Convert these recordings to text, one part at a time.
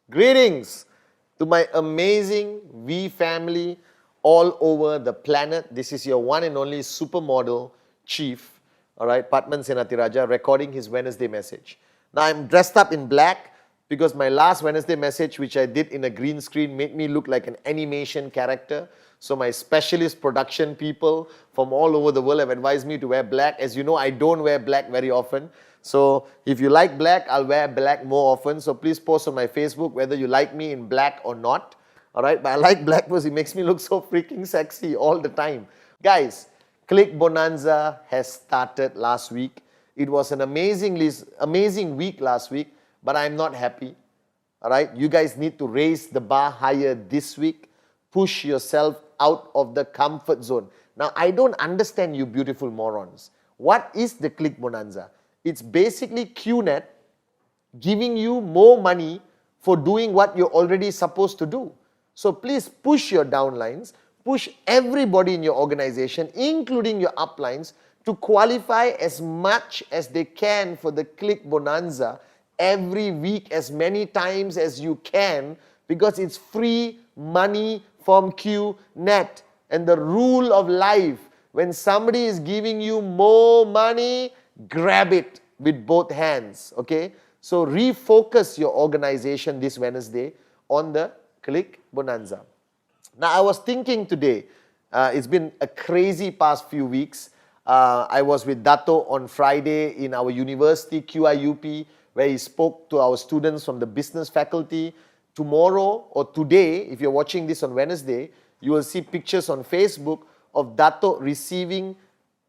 Greetings to my amazing V family all over the planet. This is your one and only supermodel chief, all right, Patman Senatiraja, recording his Wednesday message. Now I'm dressed up in black because my last Wednesday message, which I did in a green screen, made me look like an animation character. So my specialist production people from all over the world have advised me to wear black. As you know, I don't wear black very often. So if you like black, I'll wear black more often. So please post on my Facebook whether you like me in black or not. All right, but I like black because it makes me look so freaking sexy all the time. Guys, Click Bonanza has started last week. It was an amazing week last week, but I'm not happy. All right, you guys need to raise the bar higher this week. Push yourself out of the comfort zone. Now, I don't understand you beautiful morons. What is the Click Bonanza? It's basically QNet giving you more money for doing what you're already supposed to do. So please push your downlines, push everybody in your organization, including your uplines, to qualify as much as they can for the Click Bonanza every week, as many times as you can, because it's free money from QNet. And the rule of life, when somebody is giving you more money, grab it with both hands, okay? So refocus your organization this Wednesday on the Click Bonanza. Now, I was thinking today, it's been a crazy past few weeks. I was with Dato on Friday in our university, QIUP, where he spoke to our students from the business faculty. Tomorrow or today, if you're watching this on Wednesday, you will see pictures on Facebook of Dato receiving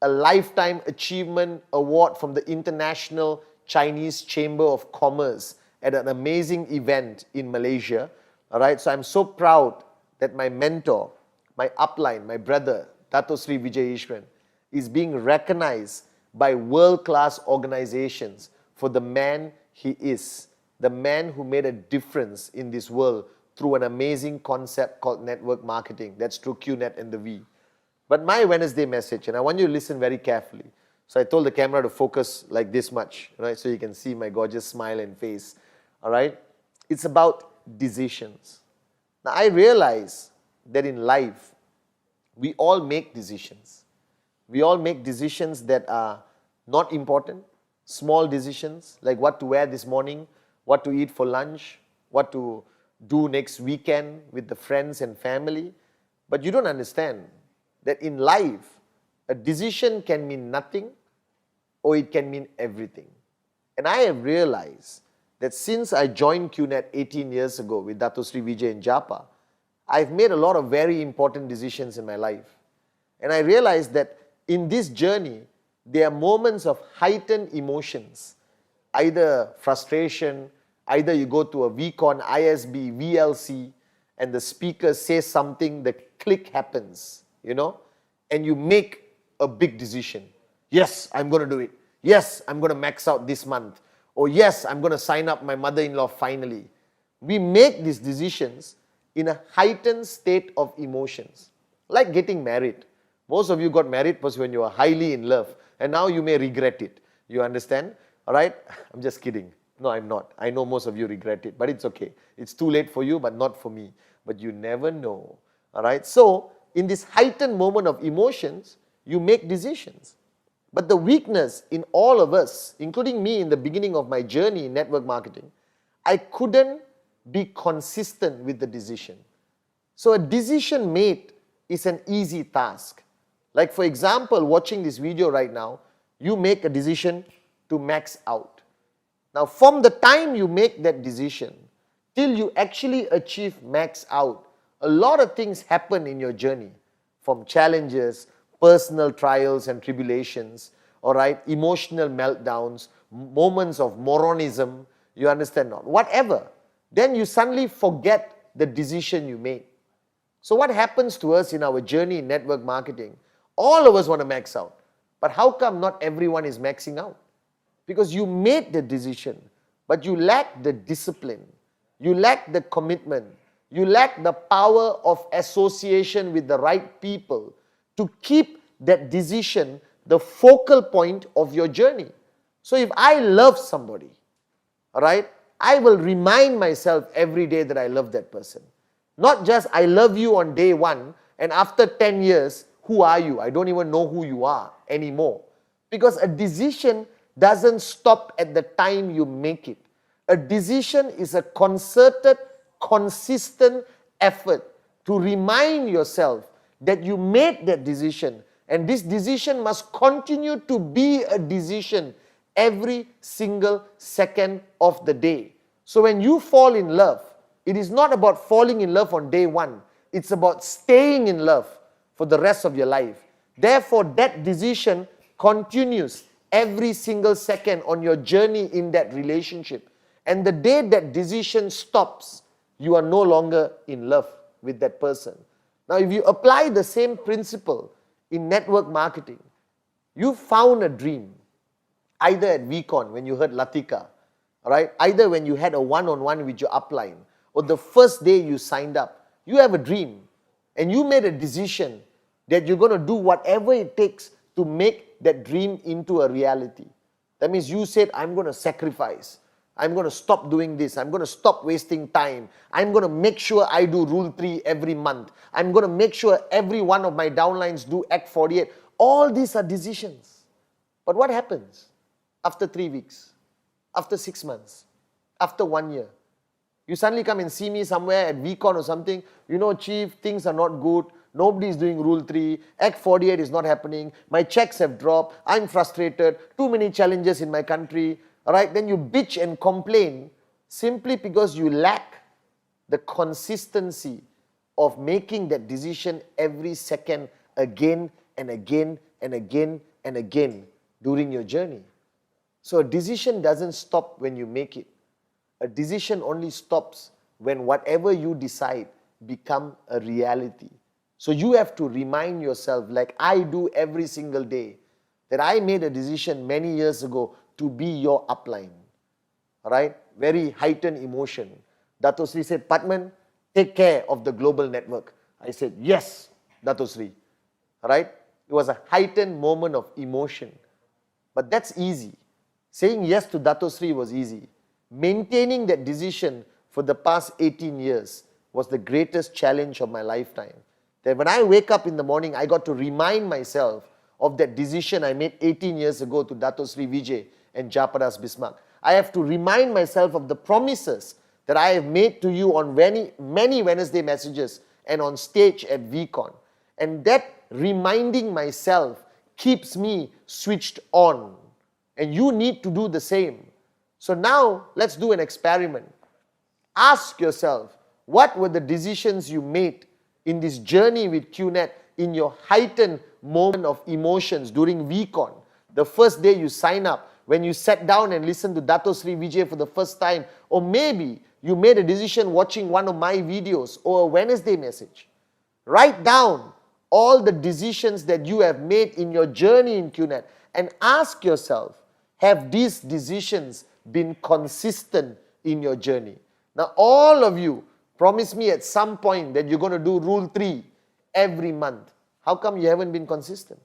a Lifetime Achievement Award from the International Chinese Chamber of Commerce at an amazing event in Malaysia. All right, so I'm so proud that my mentor, my upline, my brother, Dato Sri Vijay Ishwan, is being recognized by world-class organizations for the man he is, the man who made a difference in this world through an amazing concept called network marketing. That's through QNet and the V. But my Wednesday message, and I want you to listen very carefully. So I told the camera to focus like this much, right? So you can see my gorgeous smile and face, all right? It's about decisions. Now I realize that in life, we all make decisions. We all make decisions that are not important, small decisions, like what to wear this morning, what to eat for lunch, what to do next weekend with the friends and family. But you don't understand that in life, a decision can mean nothing or it can mean everything. And I have realized that since I joined QNet 18 years ago with Dato Sri Vijay in Japa, I've made a lot of very important decisions in my life. And I realized that in this journey, there are moments of heightened emotions, either frustration, either you go to a VCon, ISB, VLC, and the speaker says something, the click happens, you know, and you make a big decision. Yes, I'm going to do it. Yes, I'm going to max out this month. Or yes, I'm going to sign up my mother-in-law finally. We make these decisions in a heightened state of emotions, like getting married. Most of you got married was when you were highly in love, and now you may regret it. You understand? All right? I'm just kidding. No, I'm not. I know most of you regret it, but it's okay. It's too late for you, but not for me. But you never know. All right? So, in this heightened moment of emotions, you make decisions. But the weakness in all of us, including me in the beginning of my journey in network marketing, I couldn't be consistent with the decision. So a decision made is an easy task. Like for example, watching this video right now, you make a decision to max out. Now from the time you make that decision till you actually achieve max out, a lot of things happen in your journey, from challenges, personal trials and tribulations, all right, emotional meltdowns, moments of moronism, you understand not, whatever. Then you suddenly forget the decision you made. So what happens to us in our journey in network marketing? All of us want to max out. But how come not everyone is maxing out? Because you made the decision, but you lack the discipline. You lack the commitment. You lack the power of association with the right people to keep that decision the focal point of your journey. So if I love somebody, all right, I will remind myself every day that I love that person. Not just I love you on day one, and after 10 years, who are you? I don't even know who you are anymore. Because a decision doesn't stop at the time you make it. A decision is a concerted, consistent effort to remind yourself that you made that decision, and this decision must continue to be a decision every single second of the day. So when you fall in love, it is not about falling in love on day one. It's about staying in love for the rest of your life. Therefore, that decision continues every single second on your journey in that relationship. And the day that decision stops, you are no longer in love with that person. Now, if you apply the same principle in network marketing, you found a dream, either at VCon when you heard Latika, right? Either when you had a one-on-one with your upline, or the first day you signed up. You have a dream, and you made a decision that you're going to do whatever it takes to make that dream into a reality. That means you said, I'm going to sacrifice. I'm going to stop doing this. I'm going to stop wasting time. I'm going to make sure I do Rule 3 every month. I'm going to make sure every one of my downlines do Act 48. All these are decisions. But what happens after 3 weeks, after 6 months, after 1 year? You suddenly come and see me somewhere at VCon or something. You know, Chief, things are not good. Nobody is doing Rule 3. Act 48 is not happening. My checks have dropped. I'm frustrated. Too many challenges in my country. All right, then you bitch and complain simply because you lack the consistency of making that decision every second again and again and again and again during your journey. So a decision doesn't stop when you make it. A decision only stops when whatever you decide become a reality. So you have to remind yourself, like I do every single day, that I made a decision many years ago to be your upline. Right? Very heightened emotion. Dato Sri said, Padman, take care of the global network. I said, yes, Dato Sri. Right? It was a heightened moment of emotion. But that's easy. Saying yes to Dato Sri was easy. Maintaining that decision for the past 18 years was the greatest challenge of my lifetime. That when I wake up in the morning, I got to remind myself of that decision I made 18 years ago to Dato Sri Vijay and Japadas Bismarck. I have to remind myself of the promises that I have made to you on many Wednesday messages and on stage at VCon. And that reminding myself keeps me switched on. And you need to do the same. So now, let's do an experiment. Ask yourself, what were the decisions you made in this journey with QNet in your heightened moment of emotions during VCon? The first day you sign up, when you sat down and listened to Dato Sri Vijay for the first time, or maybe you made a decision watching one of my videos or a Wednesday message. Write down all the decisions that you have made in your journey in QNet and ask yourself, have these decisions been consistent in your journey? Now, all of you promise me at some point that you're going to do Rule 3 every month. How come you haven't been consistent?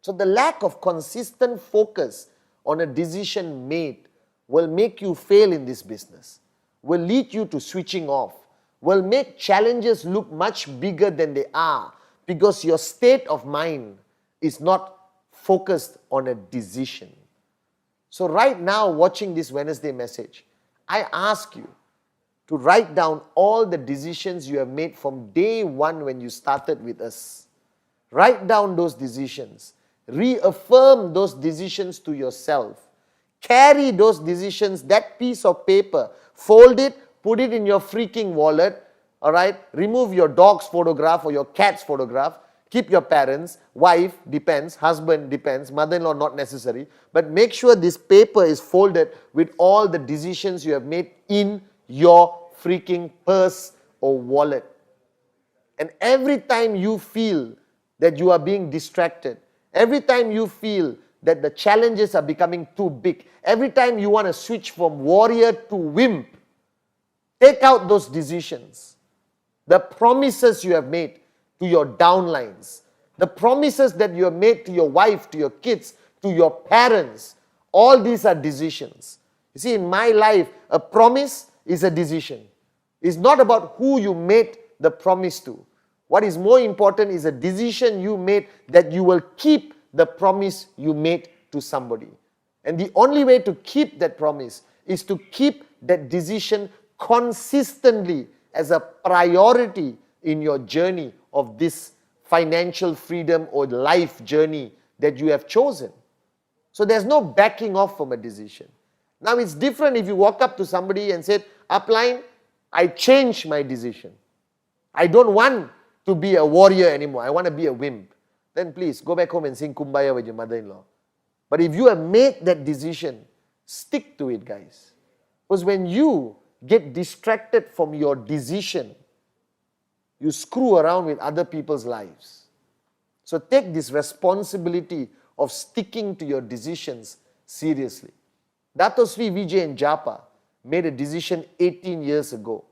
So the lack of consistent focus on a decision made will make you fail in this business, will lead you to switching off, will make challenges look much bigger than they are because your state of mind is not focused on a decision. So right now, watching this Wednesday message, I ask you to write down all the decisions you have made from day one when you started with us. Write down those decisions. Reaffirm those decisions to yourself. Carry those decisions, that piece of paper, fold it, put it in your freaking wallet, all right? Remove your dog's photograph or your cat's photograph. Keep your parents, wife, depends, husband, depends, mother-in-law, not necessary. But make sure this paper is folded with all the decisions you have made in your freaking purse or wallet. And every time you feel that you are being distracted, every time you feel that the challenges are becoming too big, every time you want to switch from warrior to wimp, Take out those decisions. The promises you have made to your downlines, the promises that you have made to your wife, to your kids, to your parents, all these are decisions. You see, in my life, a promise is a decision. It's not about who you made the promise to. What is more important is a decision you made that you will keep the promise you made to somebody. And the only way to keep that promise is to keep that decision consistently as a priority in your journey of this financial freedom or life journey that you have chosen. So there's no backing off from a decision. Now it's different if you walk up to somebody and say, Upline, I changed my decision. I don't want to be a warrior anymore. I want to be a wimp. Then please go back home and sing Kumbaya with your mother-in-law. But if you have made that decision, stick to it, guys. Because when you get distracted from your decision, you screw around with other people's lives. So take this responsibility of sticking to your decisions seriously. Dato Sri Vijay and Japa made a decision 18 years ago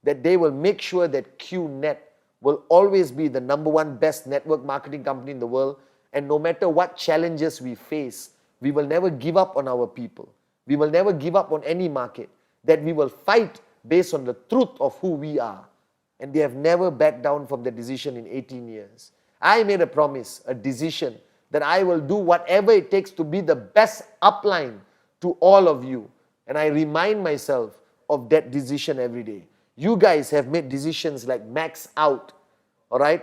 that they will make sure that QNet will always be the #1 best network marketing company in the world, and no matter what challenges we face, we will never give up on our people. We will never give up on any market, that we will fight based on the truth of who we are. And they have never backed down from the decision in 18 years. I made a promise, a decision, that I will do whatever it takes to be the best upline to all of you. And I remind myself of that decision every day. You guys have made decisions like max out, all right?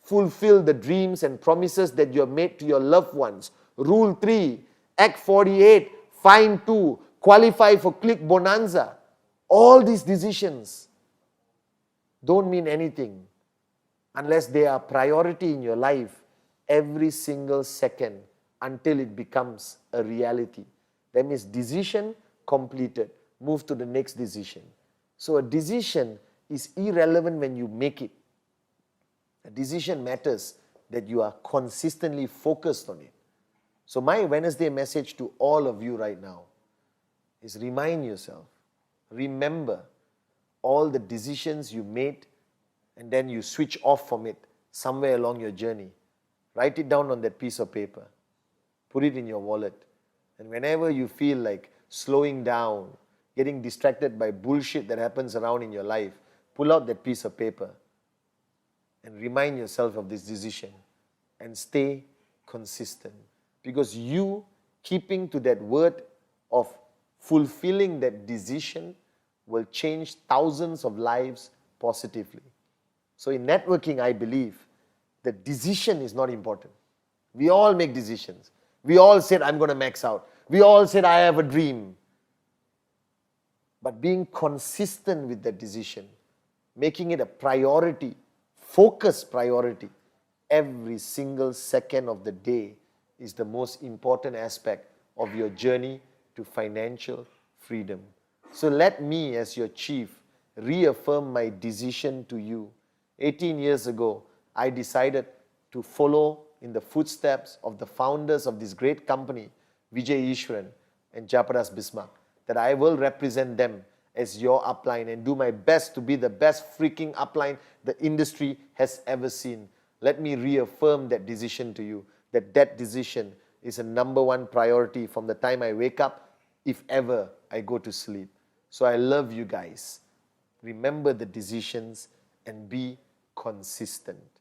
Fulfill the dreams and promises that you have made to your loved ones. Rule 3, Act 48, Find 2, qualify for Click Bonanza. All these decisions don't mean anything unless they are priority in your life every single second until it becomes a reality. That means decision completed. Move to the next decision. So a decision is irrelevant when you make it. A decision matters that you are consistently focused on it. So my Wednesday message to all of you right now is remind yourself, remember all the decisions you made and then you switch off from it somewhere along your journey. Write it down on that piece of paper. Put it in your wallet. And whenever you feel like slowing down, getting distracted by bullshit that happens around in your life, pull out that piece of paper and remind yourself of this decision and stay consistent. Because you keeping to that word of fulfilling that decision will change thousands of lives positively. So in networking, I believe the decision is not important. We all make decisions. We all said, I'm going to max out. We all said, I have a dream. But being consistent with that decision, making it a priority, focused priority, every single second of the day is the most important aspect of your journey to financial freedom. So let me, as your chief, reaffirm my decision to you. 18 years ago, I decided to follow in the footsteps of the founders of this great company, Vijay Ishwaran and Japadas Bismarck, that I will represent them as your upline and do my best to be the best freaking upline the industry has ever seen. Let me reaffirm that decision to you, that decision is a #1 priority from the time I wake up, if ever I go to sleep. So I love you guys. Remember the decisions and be consistent.